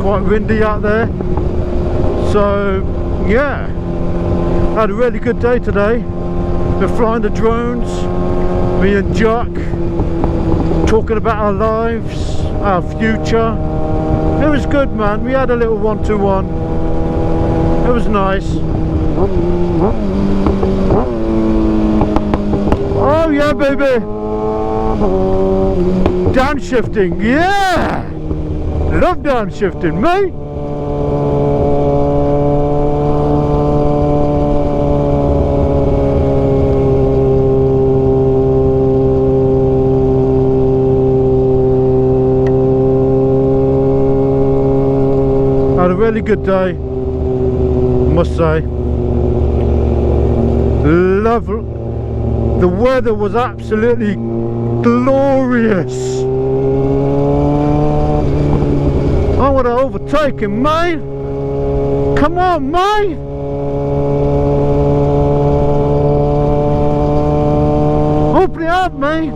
quite windy out there. So yeah, had a really good day today. We're flying the drones, me and Jack, talking about our lives, our future. It was good, man. We had a little 1-to-1. It was nice. Oh yeah, baby. Downshifting, yeah. Love downshifting, mate. Had a really good day, must say. Love. The weather was absolutely glorious. I want to overtake him, mate. Come on, mate. Open it up, mate.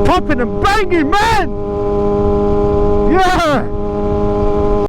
Popping and banging, man!